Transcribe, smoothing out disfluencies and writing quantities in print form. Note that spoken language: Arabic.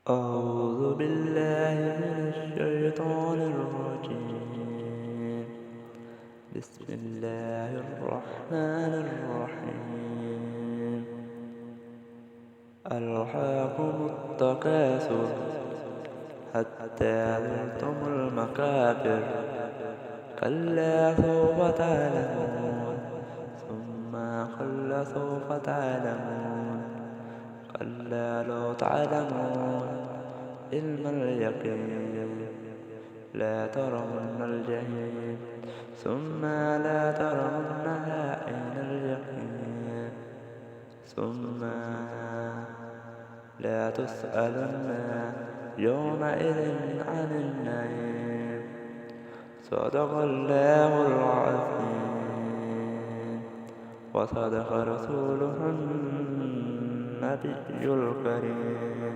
أعوذ بالله من الشيطان الرجيم. بسم الله الرحمن الرحيم. ألهاكم التكاثر حتى زرتم المقابر، كلا سوف تعلمون ثم كلا سوف تعلمون، كلا لو تعلمون علم اليقين لا ترون الجحيم ثم لا ترونها عين اليقين ثم لا تسألن يومئذ عن النعيم. صدق الله العظيم وصدق رسوله النبي الكريم.